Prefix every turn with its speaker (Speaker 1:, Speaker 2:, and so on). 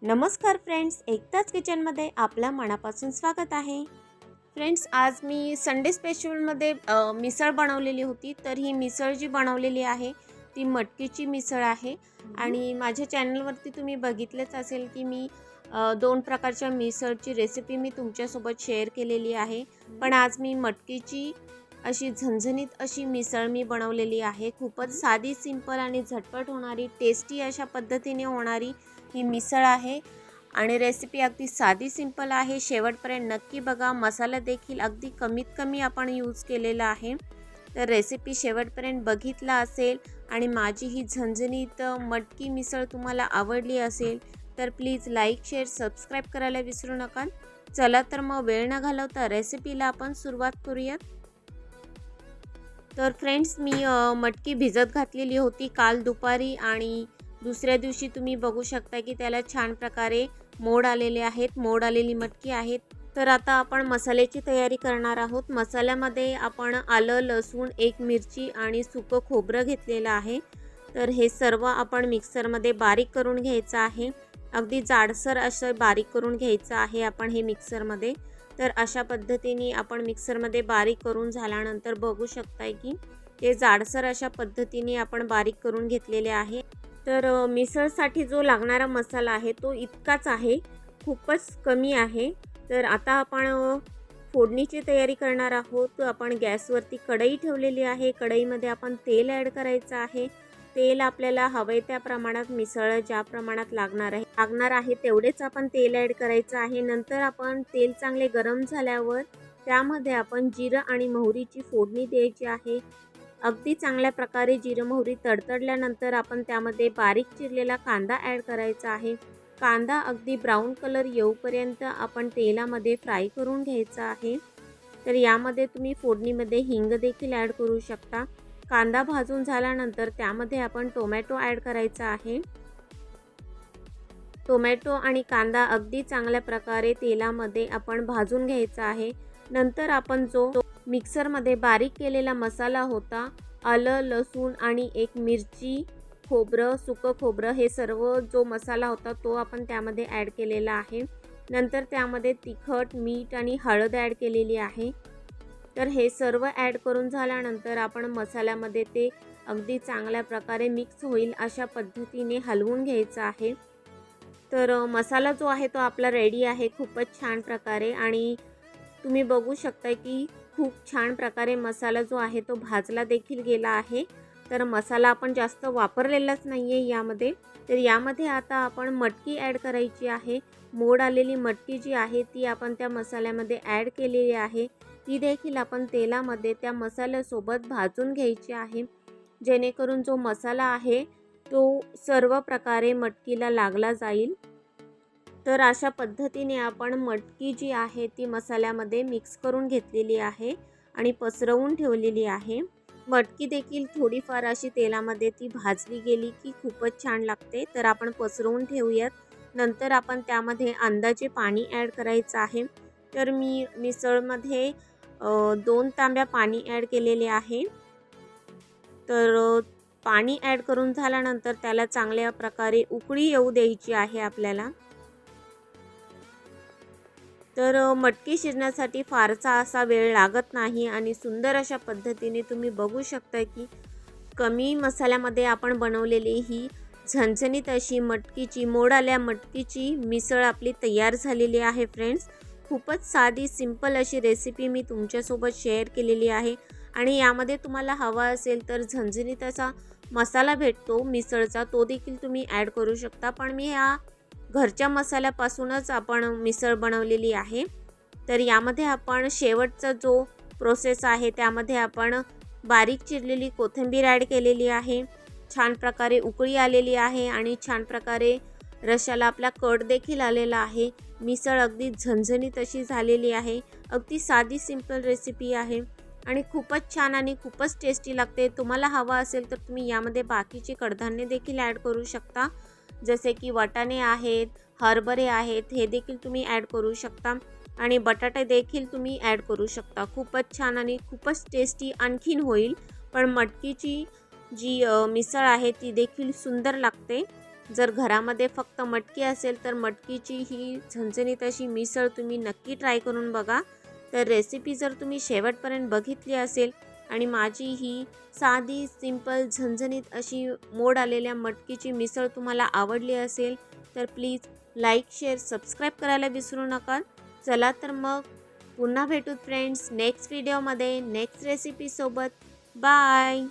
Speaker 1: नमस्कार फ्रेंड्स, एकताच किचनमध्ये आपलं मनापासून स्वागत आहे. फ्रेंड्स, आज मी संडे स्पेशलमध्ये मिसळ बनवलेली होती. तर ही मिसळ जी बनवलेली आहे ती मटकीची मिसळ आहे. आणि माझ्या चॅनलवरती तुम्ही बघितलंच असेल की मी 2 प्रकारच्या मिसळची रेसिपी मी तुमच्यासोबत शेअर केलेली आहे. पण आज मी मटकीची अशी झणझणीत अशी मिसळ मी बनवलेली आहे. खूपच साधी, सिंपल आणि झटपट होणारी, टेस्टी अशा पद्धतीने होणारी ही मिसळ आहे. आणि रेसिपी अगदी साधी सिंपल आहे. शेवटपर्यंत नक्की बघा. मसाला देखील अगदी कमीत कमी आपण यूज केलेला आहे. तर रेसिपी शेवटपर्यंत बघितला असेल आणि माझी ही झणझणीत मटकी मिसळ तुम्हाला आवडली असेल तर प्लीज लाईक, शेअर, सबस्क्राईब करायला विसरू नका. चला तर मग वेळ न घालवता रेसिपीला आपण सुरुवात करूयात. तर फ्रेंड्स, मी मटकी भिजत घातलेली होती काल दुपारी आणि दुसऱ्या दिवशी तुम्ही बघू शकता की त्याला छान प्रकारे मोड आलेले आहेत. मोड आलेली मटकी आहेत. तर आता आपण मसाल्याची तयारी करणार आहोत. मसाल्यामध्ये आपण आलं, लसूण, एक मिरची आणि सुकं खोबरं घेतलेलं आहे. तर हे सर्व आपण मिक्सरमध्ये बारीक करून घ्यायचं आहे. अगदी जाडसर असं बारीक करून घ्यायचं आहे आपण हे मिक्सरमध्ये. तर अशा पद्धतीने आपण मिक्सरमध्ये बारीक करून झाल्यानंतर बघू शकताय की ते जाडसर अशा पद्धतीने आपण बारीक करून घेतलेले आहे. तर मिसळसाठी जो लागणारा मसाला आहे तो इतकाच आहे, खूपच कमी आहे. तर आता आपण फोडणीची तयारी करणार आहोत. आपण गॅसवरती कढई ठेवलेली आहे. कढईमध्ये आपण तेल ॲड करायचं आहे. तेल आपल्याला हवे त्या प्रमाणात, मिसळ ज्या प्रमाणात लागणार आहे तेवढेच आपण तेल ॲड करायचं आहे. नंतर आपण तेल चांगले गरम झाल्यावर त्यामध्ये आपण जिरं आणि मोहरीची फोडणी द्यायची आहे. अगदी चांगल्या प्रकारे जिरं मोहरी तडतडल्यानंतर आपण त्यामध्ये बारीक चिरलेला कांदा ॲड करायचा आहे. कांदा अगदी ब्राऊन कलर येऊपर्यंत आपण तेलामध्ये फ्राय करून घ्यायचा आहे. तर यामध्ये तुम्ही फोडणीमध्ये हिंग देखील ॲड करू शकता. कांदा भाजून झाल्यानंतर त्यामध्ये आपण टोमॅटो ॲड करायचा आहे. टोमॅटो आणि कांदा अगदी चांगल्या प्रकारे तेलामध्ये आपण भाजून घ्यायचा आहे. नंतर आपण जो मिक्सरमध्ये बारीक केलेला मसाला होता, आलं, लसूण आणि एक मिरची, खोबरं, सुकं खोबरं, हे सर्व जो मसाला होता तो आपण त्यामध्ये ॲड केलेला आहे. नंतर त्यामध्ये तिखट, मीठ आणि हळद ॲड केलेली आहे. तर हे सर्व ॲड करून झाल्यानंतर आपण मसाल्यामध्ये ते अगदी चांगल्या प्रकारे मिक्स होईल अशा पद्धतीने हलवून घ्यायचं आहे. तर मसाला जो आहे तो आपला रेडी आहे खूपच छान प्रकारे. आणि तुम्ही बघू शकता की खूप छान प्रकारे मसाला जो आहे तो भाजला देखील गेला आहे. तर मसाला आपण जास्त वापरलेलाच नाही आहे यामध्ये. तर यामध्ये आता आपण मटकी ॲड करायची आहे. मोड आलेली मटकी जी आहे ती आपण त्या मसाल्यामध्ये ॲड केलेली आहे. ती देखील आपण तेलामध्ये त्या मसाल्यासोबत भाजून घ्यायची आहे, जेणेकरून जो मसाला आहे तो सर्व प्रकारे मटकीला लागला जाईल. तर अशा पद्धतीने आपण मटकी जी आहे ती मसाल्यामध्ये मिक्स करून घेतलेली आहे आणि पसरवून ठेवलेली आहे. मटकी देखील थोडीफार अशी तेलामध्ये ती भाजली गेली की खूपच छान लागते. तर आपण पसरवून ठेवूयात. नंतर आपण त्यामध्ये अंदाजे पाणी ॲड करायचं आहे. तर मी मिसळमध्ये 2 तांब्या पाणी ॲड केलेले आहे. तर पाणी ॲड करून झाल्यानंतर त्याला चांगल्या प्रकारे उकळी येऊ द्यायची आहे आपल्याला. तर मटकी शिजण्यासाठी फारसा असा वेळ लागत नाही आणि सुंदर अशा पद्धतीने तुम्ही बघू शकता की कमी मसाल्यामध्ये आपण बनवलेली ही झणझणीत अशी मोड आल्या मटकीची मिसळ आपली तयार झालेली आहे. फ्रेंड्स, खूपच साधी, सिंपल अशी रेसिपी मी तुमच्यासोबत शेअर केलेली आहे. आणि यामध्ये तुम्हाला हवा असेल तर झणझणीत असा मसाला भेटतो मिसळचा, तो देखील तुम्ही ॲड करू शकता. पण मी ह्या घरच्या मसाल्यापासूनच आपण मिसळ बनवलेली आहे. तर यामध्ये आपण शेवटचा जो प्रोसेस आहे त्यामध्ये आपण बारीक चिरलेली कोथिंबीर ॲड केलेली आहे. छान प्रकारे उकळी आलेली आहे आणि छान प्रकारे रश्याला आपला कट देखील आलेला आहे. मिसळ अगदी झणझणीत अशी झालेली आहे. अगदी साधी, सिंपल रेसिपी आहे आणि खूपच छान आणि खूपच टेस्टी लागते. तुम्हाला हवा असेल तर तुम्ही यामध्ये बाकीचे कडधान्य देखील ॲड करू शकता, जसे की वाटाणे आहेत, हरभरे आहेत, हे देखील तुम्ही ॲड करू शकता आणि बटाटे देखील तुम्ही ॲड करू शकता. खूपच छान आणि खूपच टेस्टी आणखीन होईल. पण मटकीची जी मिसळ आहे ती देखील सुंदर लागते. जर घरामध्ये फक्त मटकी असेल तर मटकीची ही झणझणीत अशी मिसळ तुम्ही नक्की ट्राय करून बघा. तर रेसिपी जर तुम्ही शेवटपर्यंत बघितली असेल आणि माझी ही साधी सिंपल झणझणीत अशी मोड आलेल्या मटकीची मिसळ तुम्हाला आवडली असेल तर प्लीज लाईक शेअर सबस्क्राईब करायला विसरू नका. चला तर मग पुन्हा भेटूत फ्रेंड्स नेक्स्ट व्हिडिओमध्ये नेक्स्ट रेसिपीसोबत. बाय.